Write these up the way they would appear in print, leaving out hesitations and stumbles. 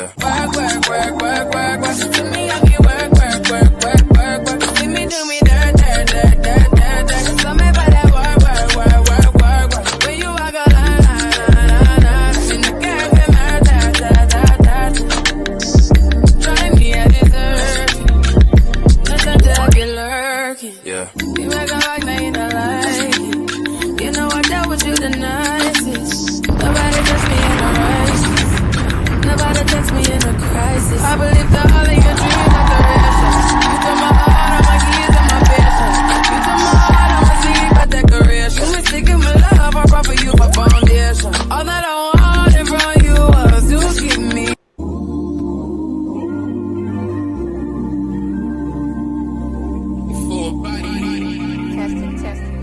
Yeah. Work, work, work, work, work, work. To me, I get work, work, work, work, work, work. See me do me dirt, dirt, dirt, dirt, dirt, dirt. So me by that work, work, work, work, work, work. When you walk a line, line, line, line. In the game, we murder, da, da, da, da. Try me, I deserve. Nothing to be lurking. Yeah. You make a rock, now you don't like it. You know I dealt with you the nicest. Nobody touched me in a crisis. Nobody touched me in a crisis. I believe that all of your dreams are durations. You took my heart, all my keys, and my patience. You took my heart, I'm a secret decoration. You mistaken my love, I brought for you my foundation. All that I wanted from you was to keep me. Testing, testing.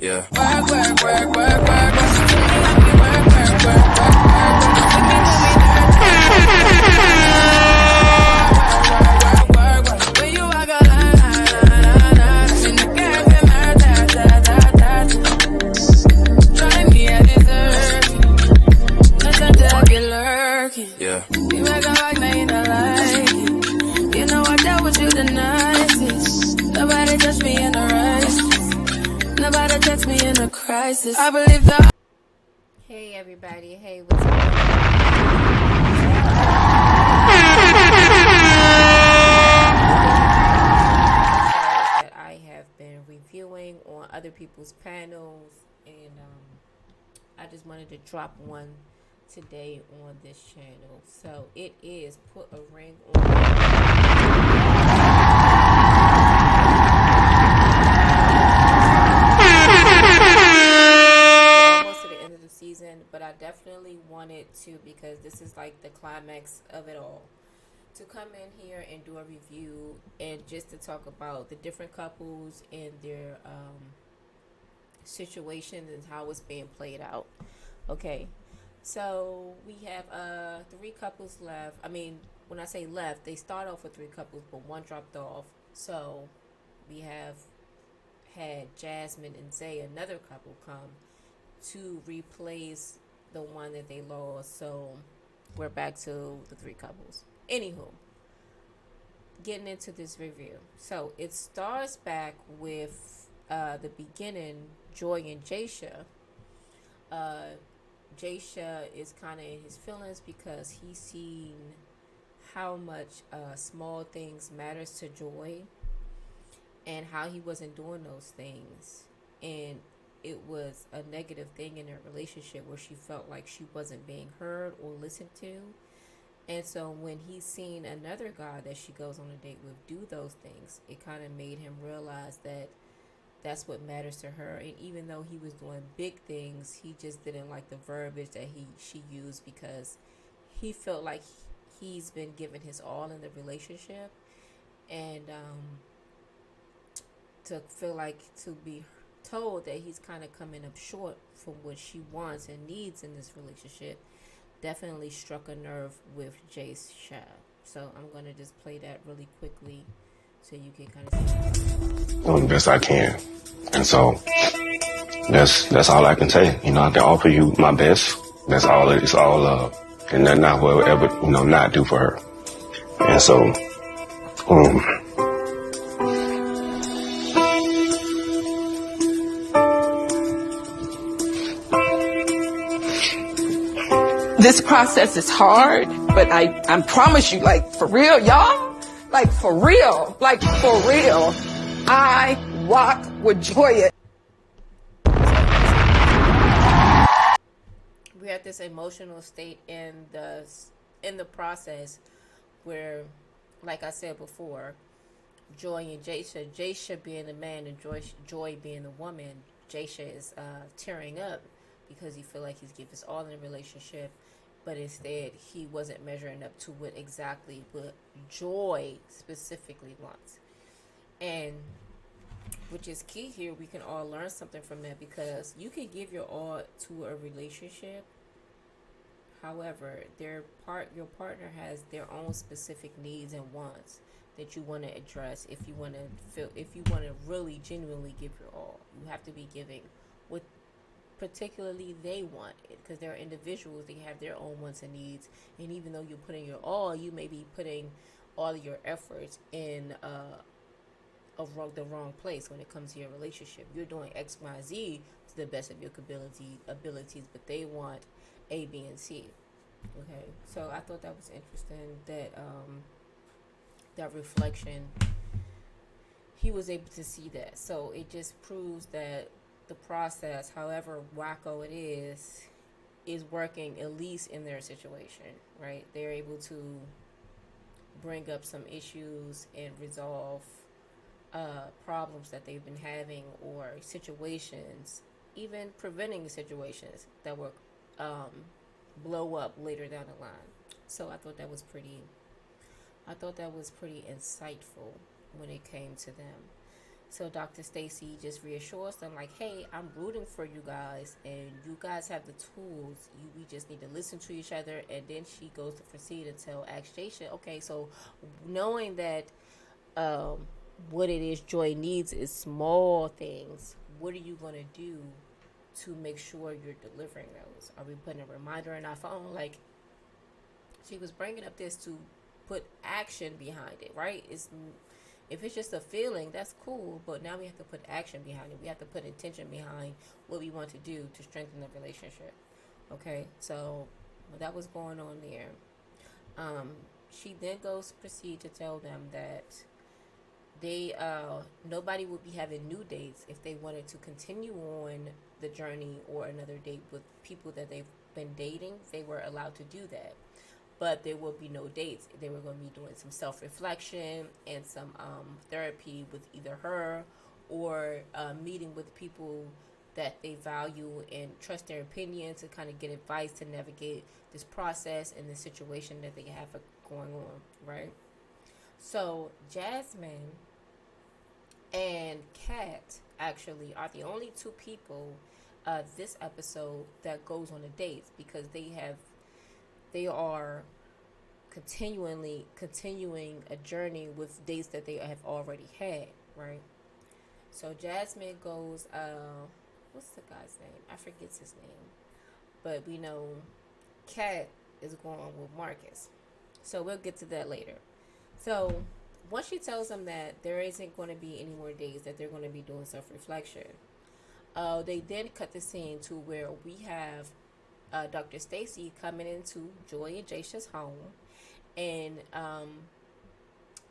Yeah. Work, work, work, work, work, work. To me, I be work, work, work, work, work, work. Let me do me dirt, work, work, work, work. When you walk a line, line, line, line. In the game, we murder, da, da, da, da. Try me, I deserve. Nothing to be lurking. Yeah. You make a rock, now you don't like it. You know I dealt with you the nicest. Nobody touched me in a crisis. Nobody touched me in a crisis. I believe that. Hey everybody, hey, what's up? That I have been reviewing on other people's panels, and I just wanted to drop one today on this channel. So it is Put a Ring on. Season, but I definitely wanted to, because this is like the climax of it all, to come in here and do a review and just to talk about the different couples and their situations and how it's being played out. Okay, so we have 3 couples left. I mean, when I say left, they start off with 3 couples, but one dropped off. So we have had Jasmine and Zay, another couple, come to replace the one that they lost. So we're back to the 3 couples. Anywho, getting into this review. So it starts back with the beginning, Joy and Jaysha. Jaysha is kind of in his feelings because he's seen how much small things matters to Joy and how he wasn't doing those things, and it was a negative thing in their relationship where she felt like she wasn't being heard or listened to. And so when he's seen another guy that she goes on a date with do those things, it kind of made him realize that that's what matters to her. And even though he was doing big things, he just didn't like the verbiage that she used, because he felt like he's been given his all in the relationship, and to feel like to be told that he's kind of coming up short from what she wants and needs in this relationship definitely struck a nerve with Jaysha. So I'm going to just play that really quickly so you can kind of see the best I can. And so that's all I can say. You know, I can offer you my best. That's all it's all and nothing I will ever, not do for her. And so this process is hard, but I promise you, like, for real, y'all, like, for real, I rock with Joy. we're at this emotional state in the process where, like I said before, Joy and Jaysha being the man and Joy being the woman. Jaysha is tearing up because he feel like he's given his all in the relationship, but instead he wasn't measuring up to what Joy specifically wants. And which is key here, we can all learn something from that, because you can give your all to a relationship. However, your partner has their own specific needs and wants that you want to address. If you want to really genuinely give your all, you have to be giving what particularly they want it, because they're individuals. They have their own wants and needs, and even though you're putting your all, you may be putting all of your efforts in the wrong place when it comes to your relationship. You're doing X, Y, Z to the best of your abilities, but they want A, B, and C. Okay, so I thought that was interesting, that that reflection, he was able to see that. So it just proves that the process, however wacko it is working, at least in their situation, right? They're able to bring up some issues and resolve problems that they've been having, or situations, even preventing situations that will blow up later down the line. So I thought that was pretty insightful when it came to them. So Dr. Stacy just reassures them, like, hey, I'm rooting for you guys, and you guys have the tools. We just need to listen to each other. And then she goes to proceed and ask Jaysha, okay, so knowing that what it is Joy needs is small things, what are you going to do to make sure you're delivering those? Are we putting a reminder in our phone? Like, she was bringing up this to put action behind it, right? If it's just a feeling, that's cool, but now we have to put action behind it. We have to put intention behind what we want to do to strengthen the relationship. Okay, so that was going on there. She then goes to proceed to tell them that nobody would be having new dates if they wanted to continue on the journey or another date with people that they've been dating. They were allowed to do that, but there will be no dates. They were going to be doing some self-reflection and some therapy with either her or meeting with people that they value and trust their opinion to kind of get advice to navigate this process and the situation that they have going on, right? So Jasmine and Kat actually are the only two people this episode that goes on a date, because they are continuing a journey with dates that they have already had, right? So Jasmine goes, what's the guy's name? I forget his name, but we know Kat is going with Marcus. So we'll get to that later. So once she tells them that there isn't going to be any more days, that they're going to be doing self-reflection, they then cut the scene to where we have Dr. Stacy coming into Joy and Jaysha's home and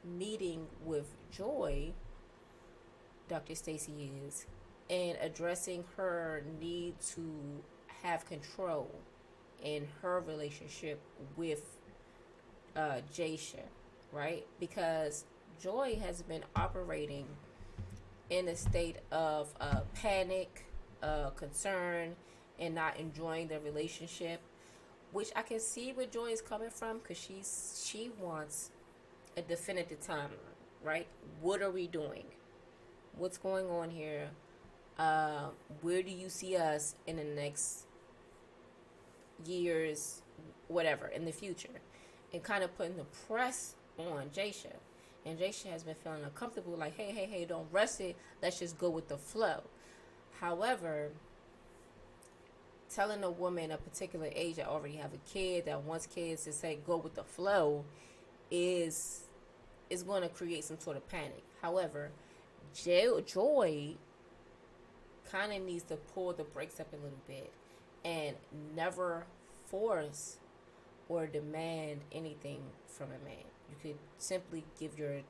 meeting with Joy, Dr. Stacy is, and addressing her need to have control in her relationship with Jaysha, right? Because Joy has been operating in a state of panic, concern, and not enjoying the relationship, which I can see where Joy is coming from, because she wants a definitive timeline, right? What are we doing? What's going on here? Where do you see us in the next years, whatever, in the future? And kind of putting the press on Jaysha. And Jaysha has been feeling uncomfortable, like, hey, don't rush it. Let's just go with the flow. However, telling a woman a particular age that already have a kid, that wants kids, to say go with the flow is going to create some sort of panic. However, Joy kind of needs to pull the brakes up a little bit and never force or demand anything from a man. You could simply give your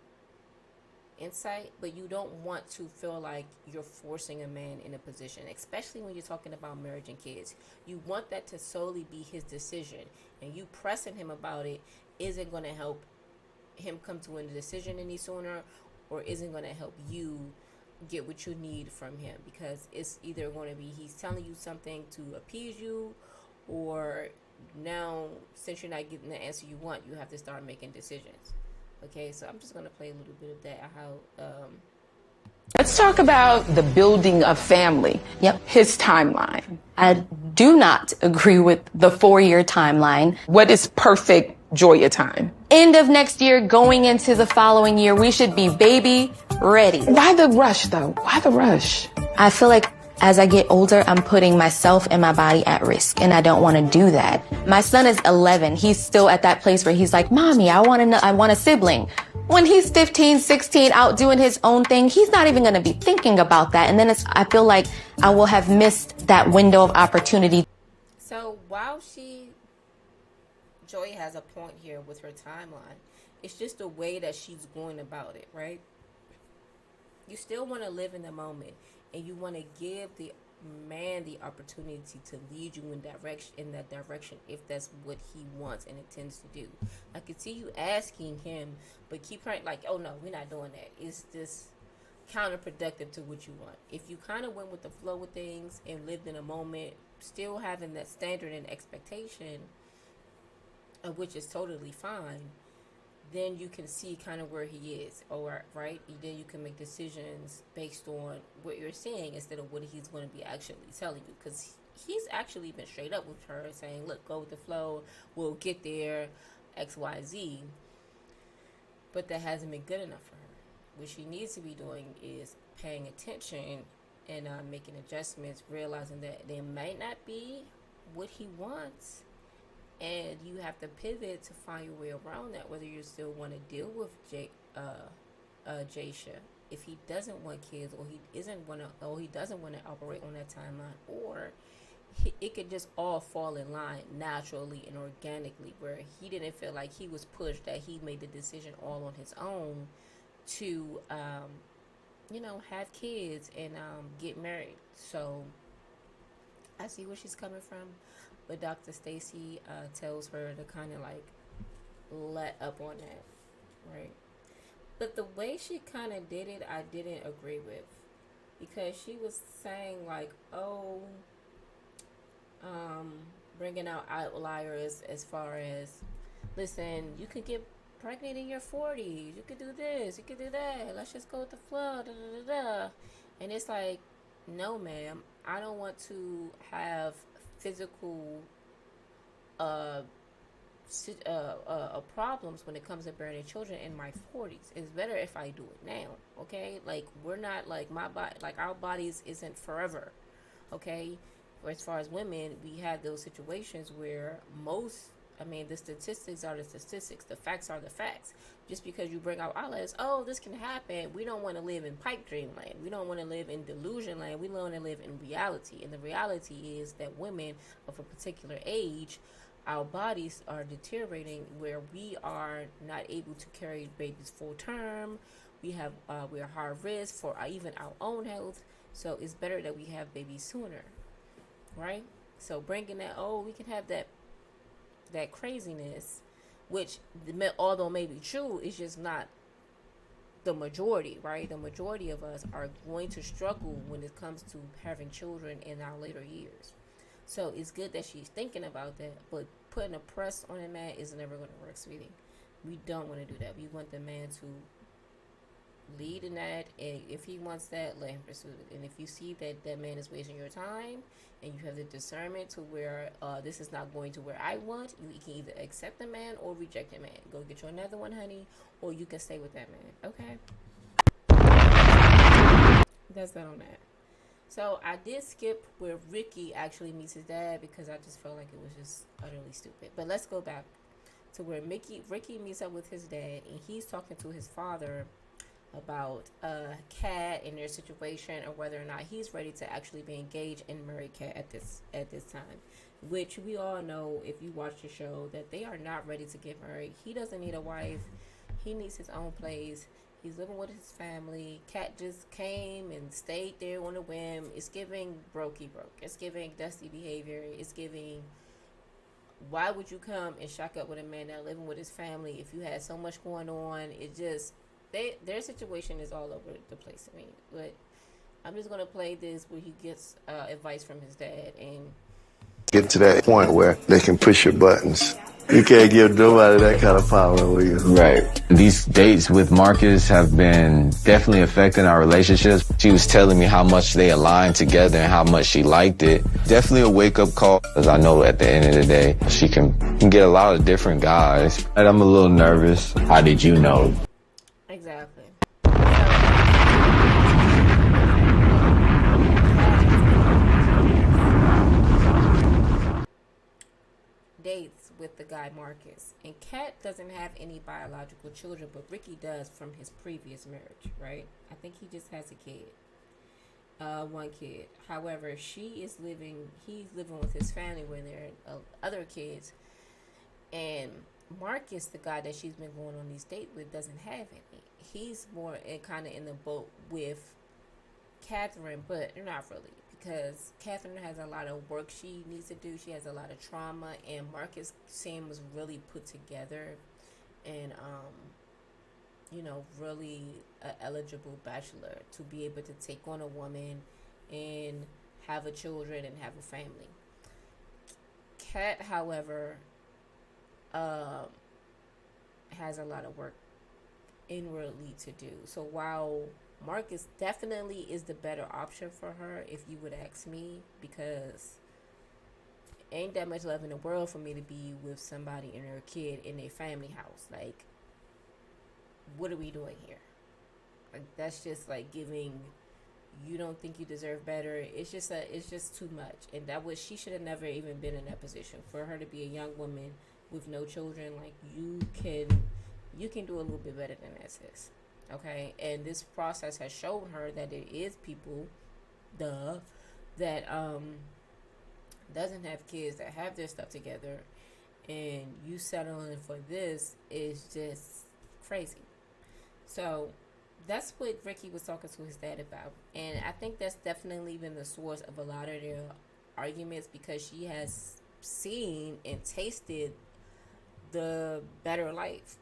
insight, but you don't want to feel like you're forcing a man in a position, especially when you're talking about marriage and kids. You want that to solely be his decision, and you pressing him about it isn't going to help him come to a decision any sooner, or isn't going to help you get what you need from him, because it's either going to be he's telling you something to appease you, or now, since you're not getting the answer you want, you have to start making decisions. Okay, so I'm just going to play a little bit of that. Let's talk about the building of family. Yep. His timeline. I do not agree with the 4-year timeline. What is perfect Joya time? End of next year, going into the following year, we should be baby ready. Why the rush, though? Why the rush? I feel like as I get older, I'm putting myself and my body at risk, and I don't want to do that. My son is 11. He's still at that place where he's like, Mommy, I want a sibling. When he's 15, 16, out doing his own thing, he's not even going to be thinking about that. And then I feel like I will have missed that window of opportunity. So while Joy has a point here with her timeline, it's just the way that she's going about it, right? You still want to live in the moment, and you want to give the man the opportunity to lead you in that direction if that's what he wants and intends to do. I could see you asking him, but keep trying like, oh no, we're not doing that. It's just counterproductive to what you want. If you kind of went with the flow of things and lived in a moment, still having that standard and expectation, which is totally fine, then you can see kind of where he is, or right, then you can make decisions based on what you're saying instead of what he's going to be actually telling you, because he's actually been straight up with her saying, look, go with the flow, we'll get there, XYZ, but that hasn't been good enough for her. What she needs to be doing is paying attention and making adjustments, realizing that they might not be what he wants. And you have to pivot to find your way around that, whether you still want to deal with Jaysha. If he doesn't want kids, or he doesn't want to operate on that timeline, or it could just all fall in line naturally and organically, where he didn't feel like he was pushed, that he made the decision all on his own to, have kids and get married. So I see where she's coming from. But Dr. Stacy tells her to kind of like let up on that, right? But the way she kind of did it, I didn't agree with, because she was saying like, bringing out outliers as far as, listen, you could get pregnant in your 40s, you could do this, you could do that, let's just go with the flow, da da da da. And it's like, no, ma'am, I don't want to have physical problems when it comes to bearing children in my 40s. It's better if I do it now, okay? Like, we're not like my body, like our bodies isn't forever, okay? As far as women, we have those situations where the statistics are the statistics, the facts are the facts. Just because you bring out outlets, this can happen, we don't want to live in pipe dream land. We don't want to live in delusion land. We want to live in reality. And the reality is that women of a particular age, our bodies are deteriorating, where we are not able to carry babies full term. We're high risk for even our own health. So it's better that we have babies sooner, right? So bringing that, we can have that craziness, which although may be true, is just not the majority, right? The majority of us are going to struggle when it comes to having children in our later years. So it's good that she's thinking about that, but putting a press on a man is never going to work, sweetie. We don't want to do that. We want the man to lead in that, and if he wants that, let him pursue it. And if you see that that man is wasting your time, and you have the discernment to where this is not going to where I want, you can either accept the man or reject the man. Go get you another one, honey, or you can stay with that man, okay? That's that on that. So I did skip where Ricky actually meets his dad, because I just felt like it was just utterly stupid. But let's go back to where Ricky meets up with his dad, and he's talking to his father about Kat and their situation, or whether or not he's ready to actually be engaged and marry Kat at this time. Which we all know, if you watch the show, that they are not ready to get married. He doesn't need a wife. He needs his own place. He's living with his family. Kat just came and stayed there on a whim. It's giving brokey broke. It's giving dusty behavior. It's giving, why would you come and shack up with a man that living with his family if you had so much going on? It just, their situation is all over the place to me. But I'm just going to play this where he gets advice from his dad and get to that point where they can push your buttons. You can't give nobody that kind of power over you. Right. These dates with Marcus have been definitely affecting our relationships. She was telling me how much they aligned together and how much she liked it. Definitely a wake-up call, because I know at the end of the day, she can get a lot of different guys. And I'm a little nervous. How did you know? Exactly. the guy Marcus. And Kat doesn't have any biological children, but Ricky does from his previous marriage, right? I think he just has a kid. One kid. However, he's living with his family where there are other kids. And Marcus, the guy that she's been going on these dates with, doesn't have any. He's more kind of in the boat with Catherine, but not really, because Catherine has a lot of work she needs to do. She has a lot of trauma, and Marcus Sam was really put together and really an eligible bachelor to be able to take on a woman and have a children and have a family. Kat, however, has a lot of work inwardly to do. So while Marcus definitely is the better option for her, if you would ask me, because ain't that much love in the world for me to be with somebody and their kid in a family house. Like, what are we doing here? Like, that's just like giving, you don't think you deserve better. It's just too much. And she should have never even been in that position. For her to be a young woman with no children, like, you can do a little bit better than that, sis. Okay? And this process has shown her that there is people that doesn't have kids, that have their stuff together, and you settling for this is just crazy. So that's what Ricky was talking to his dad about. And I think that's definitely been the source of a lot of their arguments, because she has seen and tasted the better life,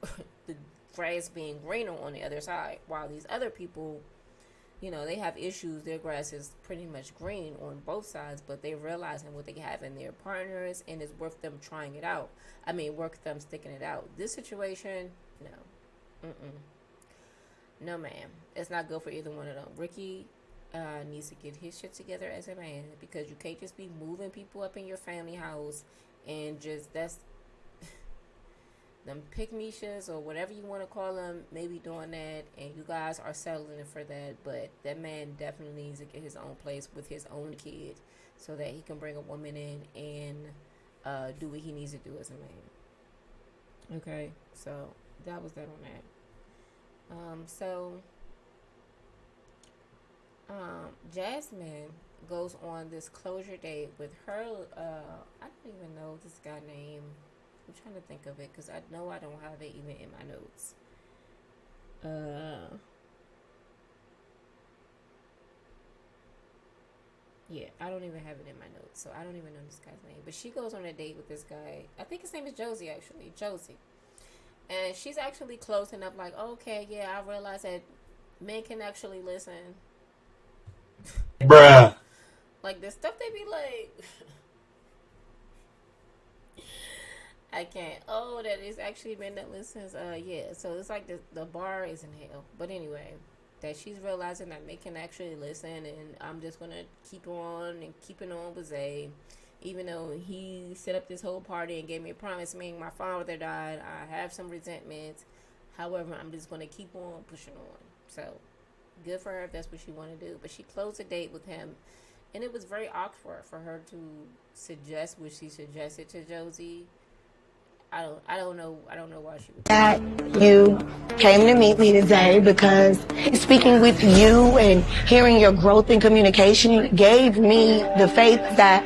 the grass being greener on the other side, while these other people, they have issues. Their grass is pretty much green on both sides, but they're realizing what they have in their partners, and it's worth them trying it out. I mean, worth them sticking it out. This situation, no. No, ma'am. It's not good for either one of them. Ricky needs to get his shit together as a man, because you can't just be moving people up in your family house and just, that's them pick-me-shas or whatever you want to call them, maybe doing that, and you guys are settling for that. But that man definitely needs to get his own place with his own kid, so that he can bring a woman in and do what he needs to do as a man. Okay, so that was that on that. Jasmine goes on this closure date with her, I don't even know this guy's name. I'm trying to think of it, because I know I don't have it even in my notes. Yeah, I don't even have it in my notes, so I don't even know this guy's name. But she goes on a date with this guy. I think his name is Josie, actually. Josie. And she's actually closing up like, okay, yeah, I realize that men can actually listen. Bruh. Like, the stuff they be like, I can't. Oh, that is actually men that listens. Yeah, so it's like the bar is in hell. But anyway, that she's realizing that men can actually listen, and I'm just going to keep on and keeping on with Zay. Even though he set up this whole party and gave me a promise, meaning my father died, I have some resentment. However, I'm just going to keep on pushing on. So, good for her if that's what she wanted to do. But she closed a date with him, and it was very awkward for her to suggest what she suggested to Josie. I don't know why she would. That you came to meet me today, because speaking with you and hearing your growth in communication gave me the faith that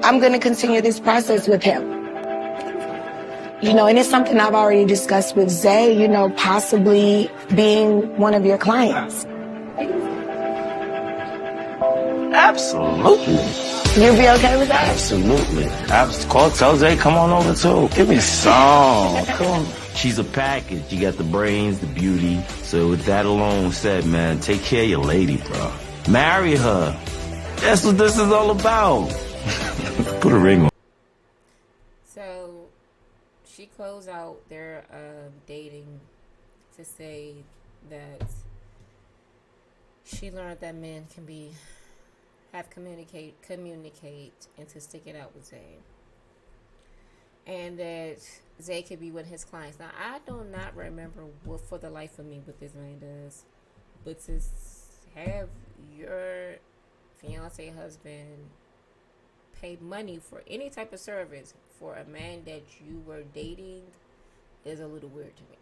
I'm going to continue this process with him. And it's something I've already discussed with Zay, possibly being one of your clients. Absolutely. You'll be okay with that? Absolutely. Tell Zay, come on over too. Give me some. Come on. She's a package. You got the brains, the beauty. So with that alone said, man, take care of your lady, bro. Marry her. That's what this is all about. Put a ring on. So she closed out their dating to say that she learned that men can communicate and to stick it out with Zay, and that Zay could be one of his clients. Now, I do not remember what for the life of me what this man does, but to have your fiance husband pay money for any type of service for a man that you were dating is a little weird to me.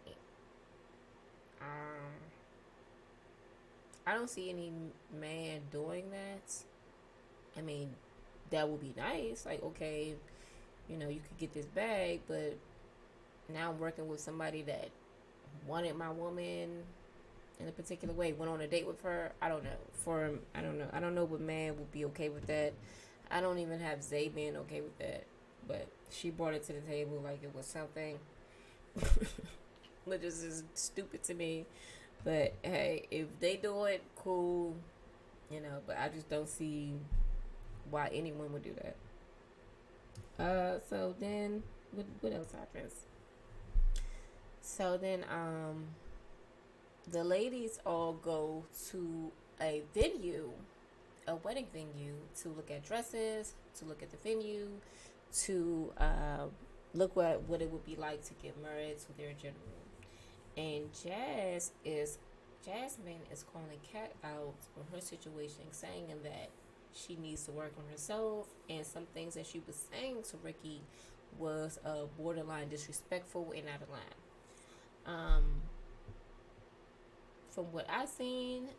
I don't see any man doing that. I mean, that would be nice. Like, okay, you know, you could get this bag, but now I'm working with somebody that wanted my woman in a particular way, went on a date with her. I don't know. I don't know what man would be okay with that. I don't even have Zay being okay with that. But she brought it to the table like it was something. Which is just stupid to me. But hey, if they do it, cool. You know, but I just don't see why anyone would do that. So then what else happens? So then the ladies all go to a venue, a wedding venue, to look at dresses, to look at the venue, to look what it would be like to get married to their general. And Jasmine is calling Kat out on her situation, saying that she needs to work on herself, and some things that she was saying to Ricky was borderline disrespectful and out of line. From what I've seen,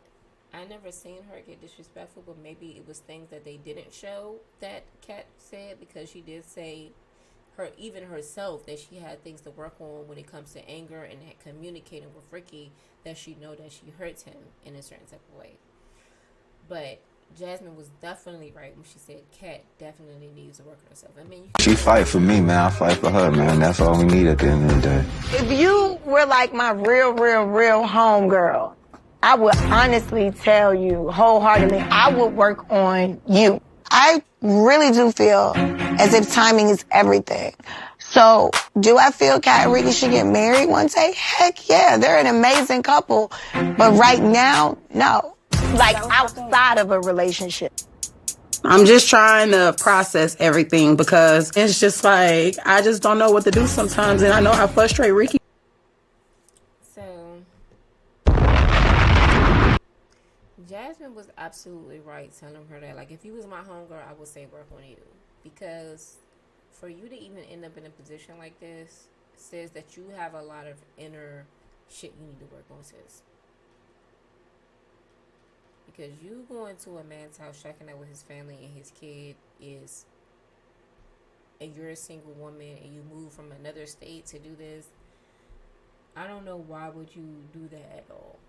I never seen her get disrespectful, but maybe it was things that they didn't show that Kat said, because she did say even herself that she had things to work on when it comes to anger and communicating with Ricky, that she know that she hurts him in a certain type of way. But Jasmine was definitely right when she said Kat definitely needs to work on herself. I mean, She fight for me, man. I fight for her, man. That's all we need at the end of the day. If you were like my real homegirl, I would honestly tell you wholeheartedly, I would work on you. I really do feel as if timing is everything. So, do I feel Kat and Ricky should get married one day? Heck yeah, they're an amazing couple. But right now, no. Like outside of a relationship. I'm just trying to process everything, because it's just like, I just don't know what to do sometimes, and I know how frustrated Ricky. So, Jasmine was absolutely right telling her that, like, if you was my homegirl, I would say work on you. Because for you to even end up in a position like this says that you have a lot of inner shit you need to work on, sis. Because you going to a man's house, checking out with his family and his kid and you're a single woman and you move from another state to do this, I don't know why would you do that at all,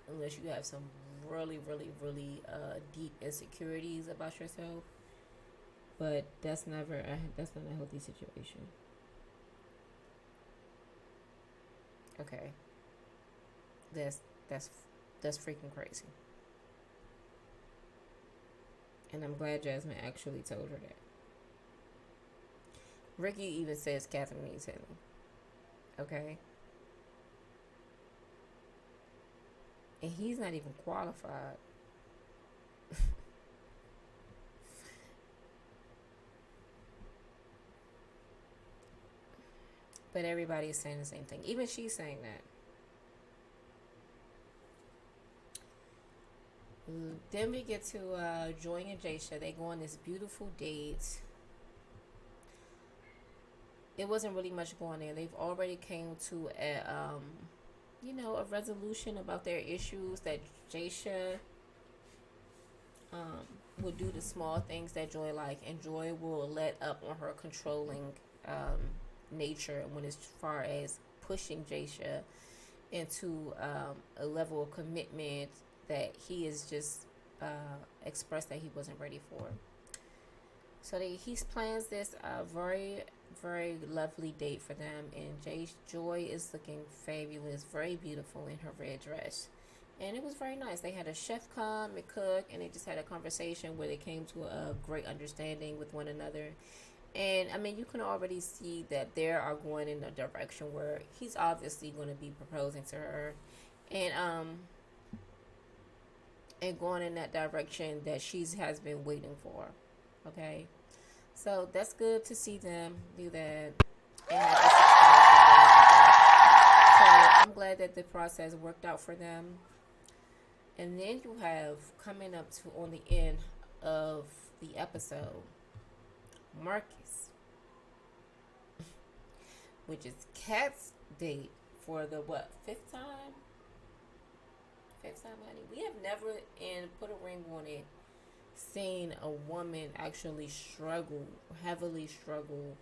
unless you have some really deep insecurities about yourself. But that's not a healthy situation. Okay, that's freaking crazy. And I'm glad Jasmine actually told her that. Ricky even says Catherine needs him. Okay? And he's not even qualified. But everybody is saying the same thing. Even she's saying that. Then we get to Joy and Jaysha. They go on this beautiful date. It wasn't really much going there. They've already came to a resolution about their issues, that Jaysha will do the small things that Joy like, and Joy will let up on her controlling nature when as far as pushing Jaysha into a level of commitment that he is just expressed that he wasn't ready for. So he plans this very, very lovely date for them, and Joy is looking fabulous, very beautiful in her red dress. And it was very nice. They had a chef come and cook, and they just had a conversation where they came to a great understanding with one another. And I mean, you can already see that they are going in a direction where he's obviously going to be proposing to her, and going in that direction that she has been waiting for. Okay, so that's good to see them do that. And so I'm glad that the process worked out for them. And then you have coming up to on the end of the episode, Marcus, which is Kat's date for the fifth time? Fifth time, honey. We have never, and put a ring on it, seen a woman actually struggle, heavily struggle.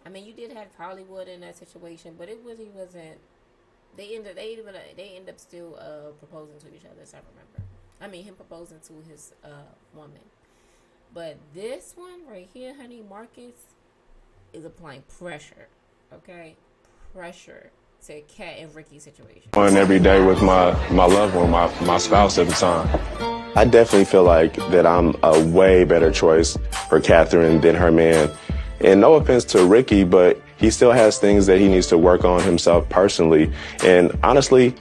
I mean, you did have Hollywood in that situation, but it really wasn't. They end up still proposing to each other, as I remember. I mean, him proposing to his woman. But this one right here, honey, Marcus, is applying pressure. Okay? Pressure to Kat and Ricky's situation. On every day with my loved one, my spouse at the time. I definitely feel like that I'm a way better choice for Catherine than her man. And no offense to Ricky, but he still has things that he needs to work on himself personally. And honestly,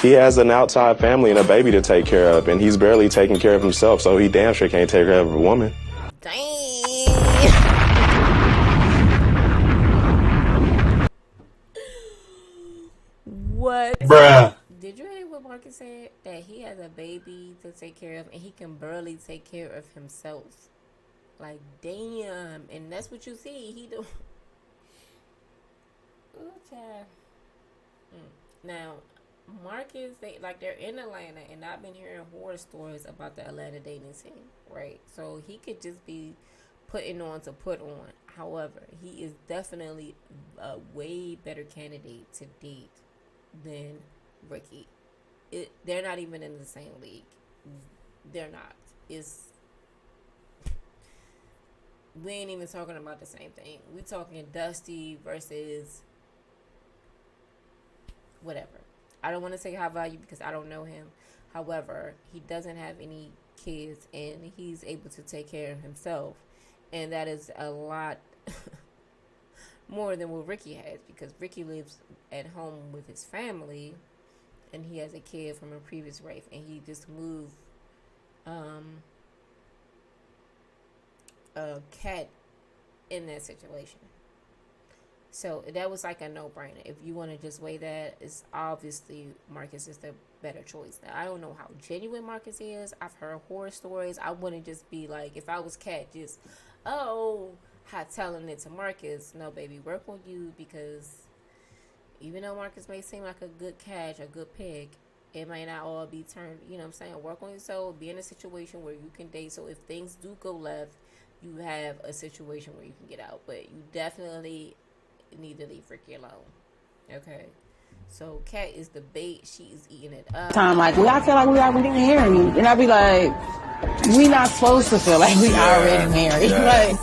he has an outside family and a baby to take care of, and he's barely taking care of himself, so he damn sure can't take care of a woman. Dang. What? Bruh. Did you hear what Marcus said? That he has a baby to take care of, and he can barely take care of himself. Like, damn. And that's what you see. He do. Ooh, child. Now, Marcus, they're in Atlanta, and I've been hearing horror stories about the Atlanta dating scene, right? So he could just be putting on to put on. However, he is definitely a way better candidate to date than Ricky. They're not even in the same league. They're not. We ain't even talking about the same thing. We're talking Dusty versus whatever. I don't want to say high value because I don't know him. However, he doesn't have any kids and he's able to take care of himself. And that is a lot more than what Ricky has, because Ricky lives at home with his family and he has a kid from a previous wife, and he just moved a cat in that situation. So that was like a no-brainer. If you want to just weigh that, it's obviously Marcus is the better choice. Now, I don't know how genuine Marcus is. I've heard horror stories. I wouldn't just be like, if I was Kat, just, telling it to Marcus. No, baby, work on you, because even though Marcus may seem like a good catch, a good pick, it might not all be turned, you know what I'm saying? Work on yourself, be in a situation where you can date. So if things do go left, you have a situation where you can get out. But you definitely need to leave Ricky alone. Okay? So Kat is the bait. She's eating it up. Like, I feel like we already married. And I be like, we not supposed to feel like we already married. Like,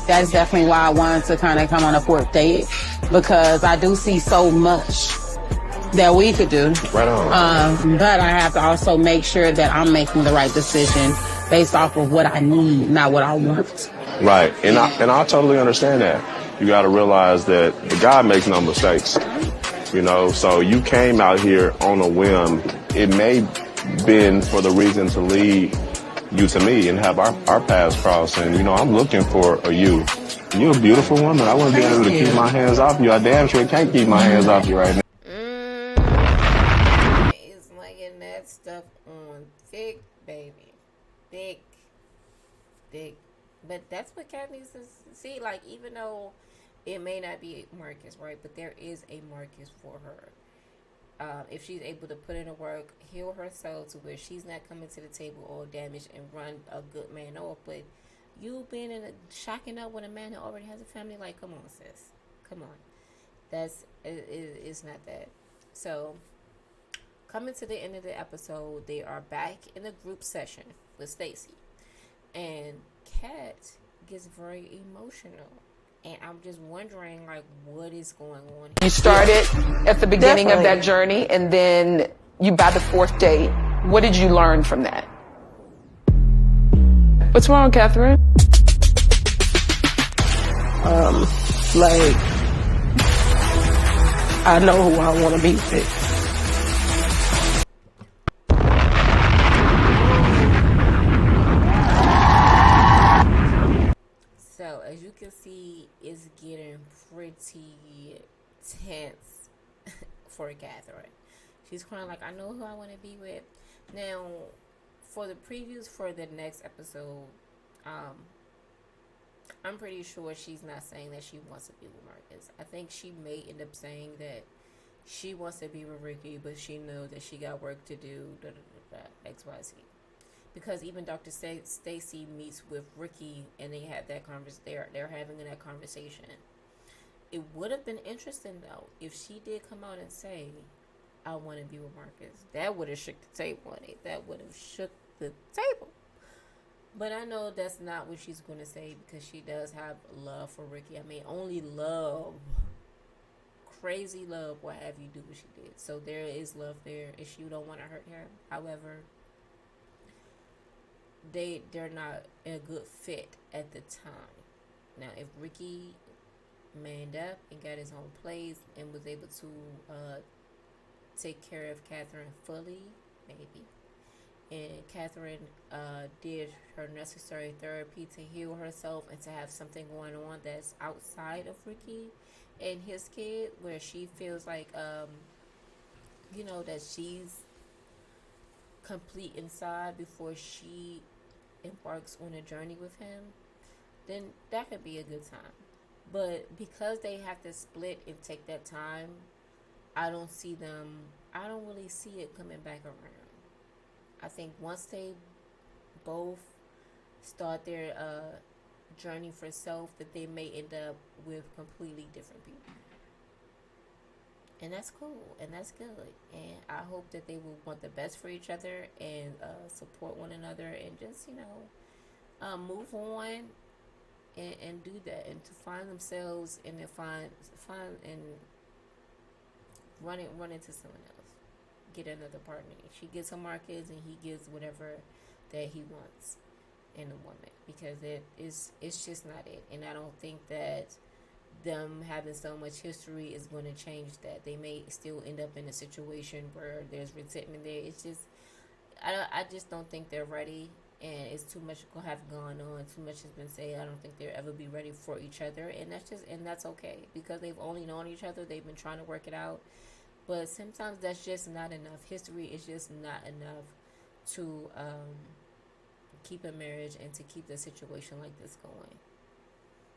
that's definitely why I wanted to kind of come on a fourth date, because I do see so much that we could do. Right on. But I have to also make sure that I'm making the right decision based off of what I need, not what I want. Right. And I totally understand that. You got to realize that God makes no mistakes. You know, so you came out here on a whim. It may been for the reason to lead you to me and have our paths cross. And, you know, I'm looking for a you. You're a beautiful woman. I want to be able to keep my hands off you. I damn sure can't keep my hands off you right now. It's like getting that stuff on thick, baby. Thick. But that's what Kat needs to see. Like, even though it may not be Marcus, right? But there is a Marcus for her. If she's able to put in the work, heal herself to where she's not coming to the table all damaged and run a good man off. But you being shocking up with a man that already has a family, like, come on, sis. Come on. It's not that. So, coming to the end of the episode, they are back in the group session with Stacy. And Kat gets very emotional. And I'm just wondering, like, what is going on here? You started at the beginning of that journey, and then you by the fourth date. What did you learn from that? What's wrong, Catherine? I know who I want to be with. So, as you can see, it's getting pretty tense for Catherine. She's crying like, I know who I want to be with. Now, for the previews for the next episode, I'm pretty sure she's not saying that she wants to be with Marcus. I think she may end up saying that she wants to be with Ricky, but she knows that she got work to do, XYZ. Because even Dr. Stacy meets with Ricky and they had that they're having that conversation. It would have been interesting though if she did come out and say, I want to be with Marcus. That would have shook the table. That would have shook the table. But I know that's not what she's going to say, because she does have love for Ricky. I mean, only love, crazy love will have you do what she did. So there is love there if she don't want to hurt her. However, they're not a good fit at the time. Now, if Ricky manned up and got his own place and was able to take care of Catherine fully, maybe. And Catherine did her necessary therapy to heal herself and to have something going on that's outside of Ricky and his kid, where she feels like, that she's complete inside before she embarks on a journey with him, then that could be a good time. But because they have to split and take that time, I don't really see it coming back around. I think once they both start their journey for self, that they may end up with completely different people. And that's cool, and that's good. And I hope that they will want the best for each other and support one another and just, move on and do that, and to find themselves and to find and run into someone else. Get another partner. She gets her Marcus and he gets whatever that he wants in a woman, because it's just not it. And I don't think that them having so much history is going to change that. They may still end up in a situation where there's resentment there. It's just I just don't think they're ready, and it's too much have gone on. Too much has been said. I don't think they'll ever be ready for each other, and that's okay, because they've only known each other. They've been trying to work it out. But sometimes that's just not enough. History is just not enough to keep a marriage and to keep the situation like this going.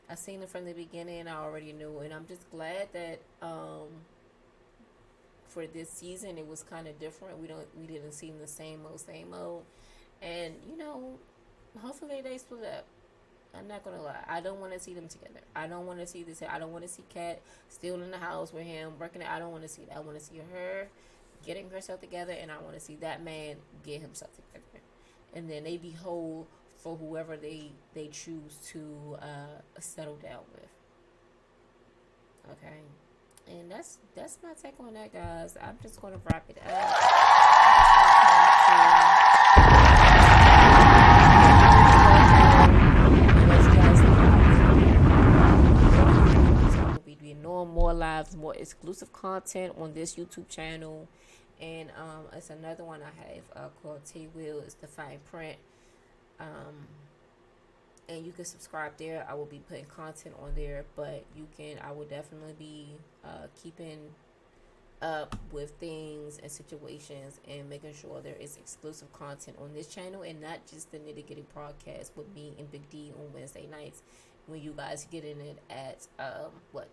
I seen it from the beginning. I already knew, and I'm just glad that for this season it was kind of different. We didn't seem the same old, and hopefully they split up. I'm not gonna lie. I don't want to see them together. I don't want to see this. I don't want to see Kat still in the house with him working. I don't want to see that. I want to see her getting herself together, and I want to see that man get himself together, and then they be whole for whoever they choose to settle down with. Okay, and that's my take on that, guys. I'm just gonna wrap it up. More lives, more exclusive content on this YouTube channel, and it's another one I have called T Will. It's the Fine Print, and you can subscribe there. I will be putting content on there, but I will definitely be keeping up with things and situations and making sure there is exclusive content on this channel, and not just the Nitty Gritty podcast with me and Big D on Wednesday nights, when you guys get in it at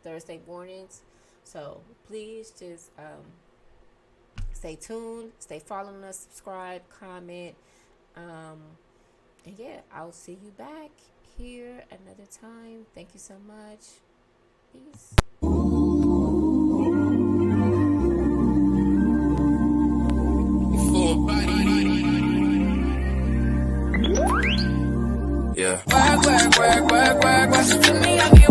Thursday mornings. So please just stay tuned, stay following us, subscribe, comment, and yeah, I'll see you back here another time. Thank you so much. Peace. Yeah. Work. To me, I get